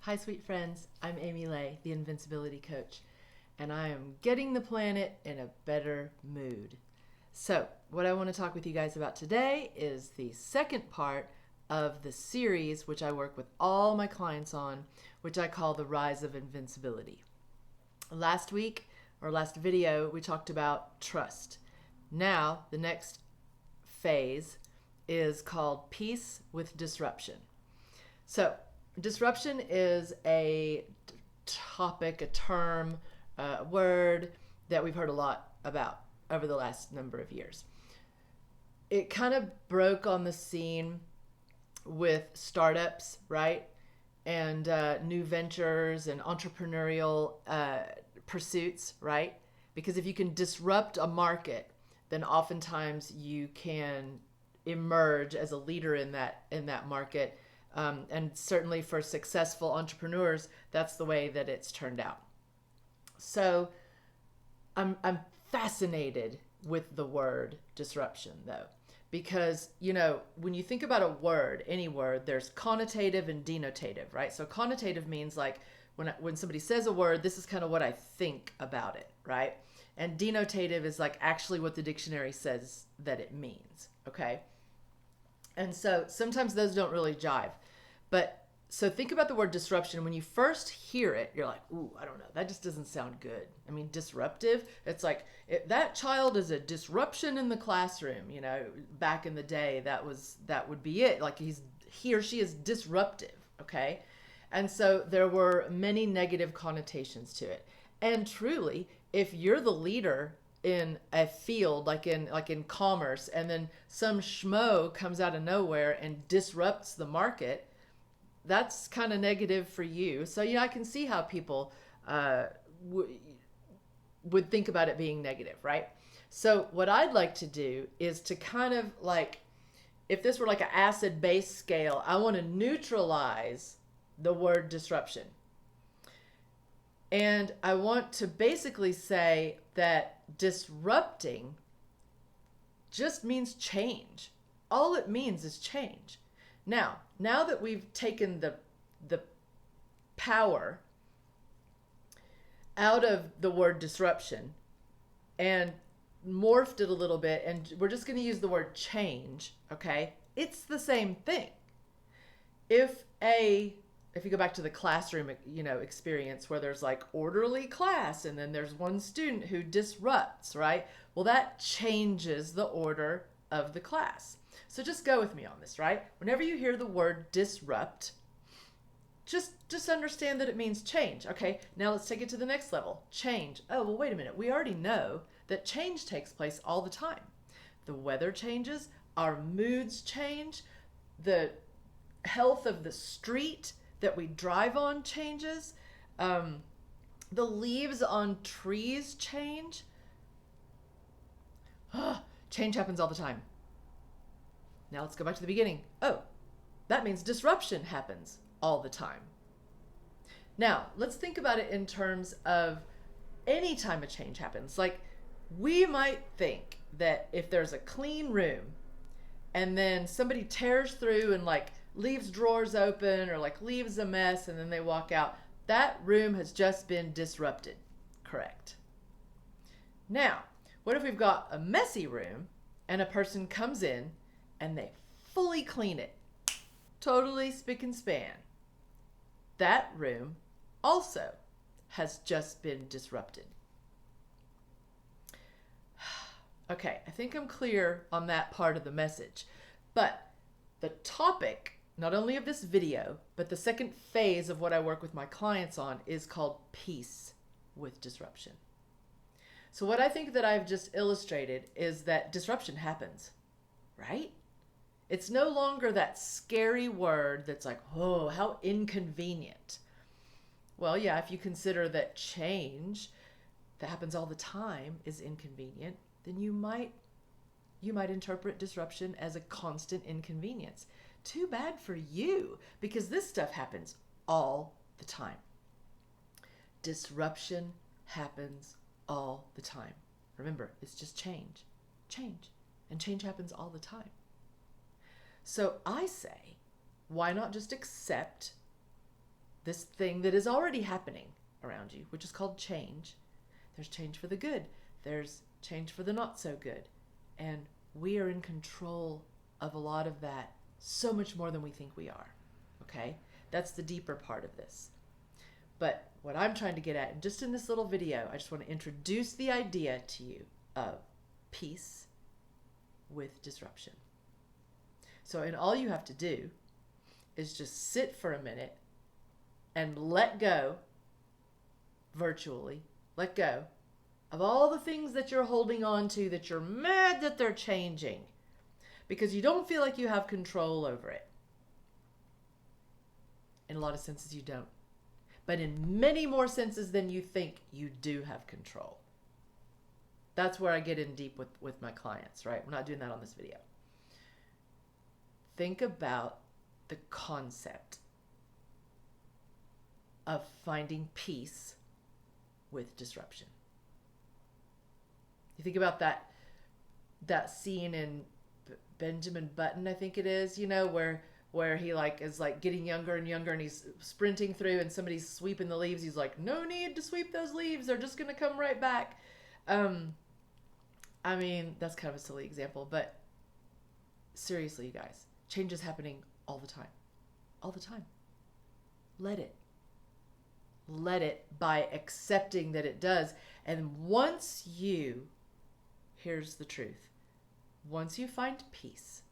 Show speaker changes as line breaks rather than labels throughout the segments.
Hi, sweet friends. I'm Amy Lay, the Invincibility Coach, and I am getting the planet in a better mood. So, what I want to talk with you guys about today is the second part of the series, which I work with all my clients on, which I call the Rise of Invincibility. Last week, or last video, we talked about trust. Now, the next phase is called peace with disruption. So, disruption is a topic, a term, a word that we've heard a lot about over the last number of years. It kind of broke on the scene with startups, right? And new ventures and entrepreneurial pursuits, right? Because if you can disrupt a market, then oftentimes you can emerge as a leader in that market. And certainly for successful entrepreneurs, that's the way that it's turned out. So I'm fascinated with the word disruption, though, because, when you think about a word, any word, there's connotative and denotative, right? So connotative means like when somebody says a word, this is kind of what I think about it, right? And denotative is like actually what the dictionary says that it means, okay? And so sometimes those don't really jive. But so think about the word disruption. When you first hear it, you're like, ooh, I don't know. That just doesn't sound good. I mean, disruptive. It's like that child is a disruption in the classroom. Back in the day, that would be it. Like he or she is disruptive. Okay. And so there were many negative connotations to it. And truly, if you're the leader in a field like in commerce, and then some schmo comes out of nowhere and disrupts the market, that's kind of negative for you. So I can see how people would think about it being negative, right? So what I'd like to do is to kind of like, if this were like an acid-base scale, I want to neutralize the word disruption. And I want to basically say that disrupting just means change. All it means is change. Now that we've taken the power out of the word disruption and morphed it a little bit, and we're just going to use the word change, okay? It's the same thing. If you go back to the classroom, experience where there's like orderly class and then there's one student who disrupts, right? Well, that changes the order of the class. So just go with me on this, right? Whenever you hear the word disrupt, just understand that it means change. Okay, now let's take it to the next level. Change. Oh, well, wait a minute. We already know that change takes place all the time. The weather changes, our moods change, the health of the street that we drive on changes, the leaves on trees change. Change happens all the time. Now let's go back to the beginning. Oh, that means disruption happens all the time. Now, let's think about it in terms of any time a change happens. Like, we might think that if there's a clean room and then somebody tears through and like leaves drawers open or like leaves a mess and then they walk out, that room has just been disrupted. Correct. Now, what if we've got a messy room and a person comes in and they fully clean it, totally spick and span? That room also has just been disrupted. Okay, I think I'm clear on that part of the message. But the topic, not only of this video, but the second phase of what I work with my clients on is called peace with disruption. So what I think that I've just illustrated is that disruption happens, right? It's no longer that scary word that's like, oh, how inconvenient. Well, yeah, if you consider that change that happens all the time is inconvenient, then you might interpret disruption as a constant inconvenience. Too bad for you, because this stuff happens all the time. Disruption happens all the time. Remember, it's just change. And change happens all the time. So I say, why not just accept this thing that is already happening around you, which is called change. There's change for the good. There's change for the not so good. And we are in control of a lot of that, so much more than we think we are. Okay? That's the deeper part of this. But what I'm trying to get at, and just in this little video, I just want to introduce the idea to you of peace with disruption. So, and all you have to do is just sit for a minute and let go, virtually, let go of all the things that you're holding on to that you're mad that they're changing because you don't feel like you have control over it. In a lot of senses, you don't. But in many more senses than you think, you do have control. That's where I get in deep with my clients, right? We're not doing that on this video. Think about the concept of finding peace with disruption. You think about that scene in Benjamin Button, I think it is, you know, where he is getting younger and younger, and he's sprinting through and somebody's sweeping the leaves. He's like, no need to sweep those leaves. They're just going to come right back. I mean, that's kind of a silly example, but seriously, you guys, change is happening all the time. All the time. Let it. Let it by accepting that it does. And once you, here's the truth, once you find peace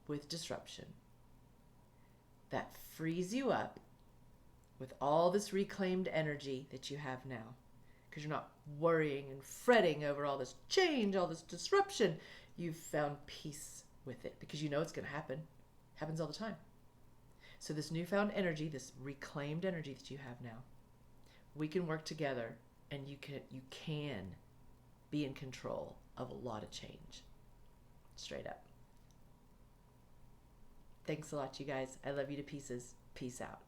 with disruption, that frees you up with all this reclaimed energy that you have now, because you're not worrying and fretting over all this change, all this disruption. You've found peace with it because you know it's going to happen. It happens all the time. So this newfound energy, this reclaimed energy that you have now, we can work together, and you can be in control of a lot of change. Straight up. Thanks a lot, you guys. I love you to pieces. Peace out.